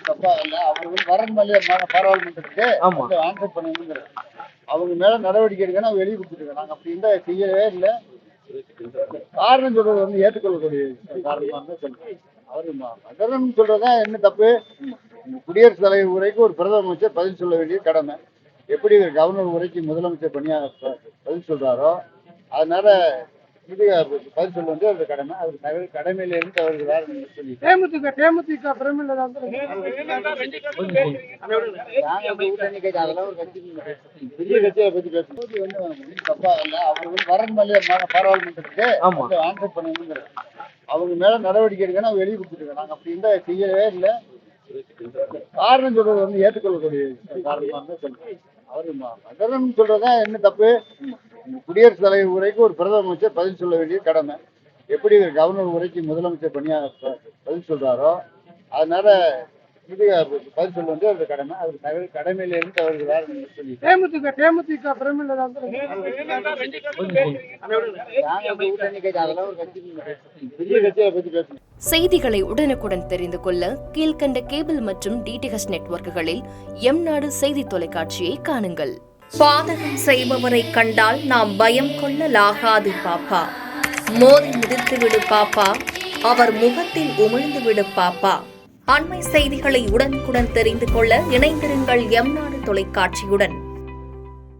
தப்பா இல்ல. அவங்க வரணும் பாராளுமன்றத்துக்கு ஆன்சர் பண்ணணுங்கிற அவங்க மேல நடவடிக்கை எடுக்க வெளியே கொடுத்துருக்கோம். நாங்க அப்படி இருந்தா செய்யவே இல்லை. காரணம் சொல்றது ஏற்றுக்கொள்ளக்கூடிய காரணமா தான் சொல்றேன். அவரு மகரம் சொல்றதா என்ன தப்பு? குடியரசுத் தலைவர் உரைக்கு ஒரு பிரதம அமைச்சர் பதில் சொல்ல வேண்டிய கடமை. எப்படி கவர்னர் உரைக்கு முதலமைச்சர் பதில் சொல்றாரோ அதனால இது பதில் சொல்ல அந்த கடமை. அவர் கடமையில இருந்து அவருக்கு வேற சொல்லி தேமுதிக அதெல்லாம் ஒரு கட்சி பெரிய கட்சியை பத்தி பேசும்போது தப்பா இல்ல. அவங்க வரணும் பாராளுமன்றத்துக்கு ஆன்சர் பண்ணணுங்கிற அவங்க மேல நடவடிக்கை எடுக்க வெளியே கொடுத்துருக்கோம். நாங்க அப்படி இருந்தா செய்யவே இல்லை. காரணம் சொல்றது ஏற்றுக்கொள்ளக்கூடிய காரணமா தான் சொல்றேன். அவரு மகரம் சொல்றதா என்ன தப்பு? குடியரசுத் தலைவர் உரைக்கு ஒரு பிரதம அமைச்சர் பதில் சொல்ல வேண்டிய கடமை. எப்படி கவர்னர் உரைக்கு முதலமைச்சர் பதில் சொல்றாரோ அதனால இது பதில் சொல்ல அந்த கடமை. அவர் கடமையில இருந்து அவருக்கு வேற சொல்லி தேமுதிக அதெல்லாம் ஒரு கட்சி பெரிய கட்சியை பத்தி பேசணும். செய்திகளை உடனுக்குடன் தெரிந்து கொள்ள கீழ்கண்ட கேபிள் மற்றும் டிடிஎச் நெட்வொர்க்குகளில் எம்நாடு செய்தி தொலைக்காட்சியை காணுங்கள். பாதகம் செய்பவரை கண்டால் நாம் பயம் கொள்ளலாகாது பாப்பா. மோதி மிதித்து விடு பாப்பா, அவர் முகத்தில் உமிழ்ந்து விடு பாப்பா. அண்மை செய்திகளை உடனுக்குடன் தெரிந்து கொள்ள இணைந்திருங்கள் எம்நாடு தொலைக்காட்சியுடன்.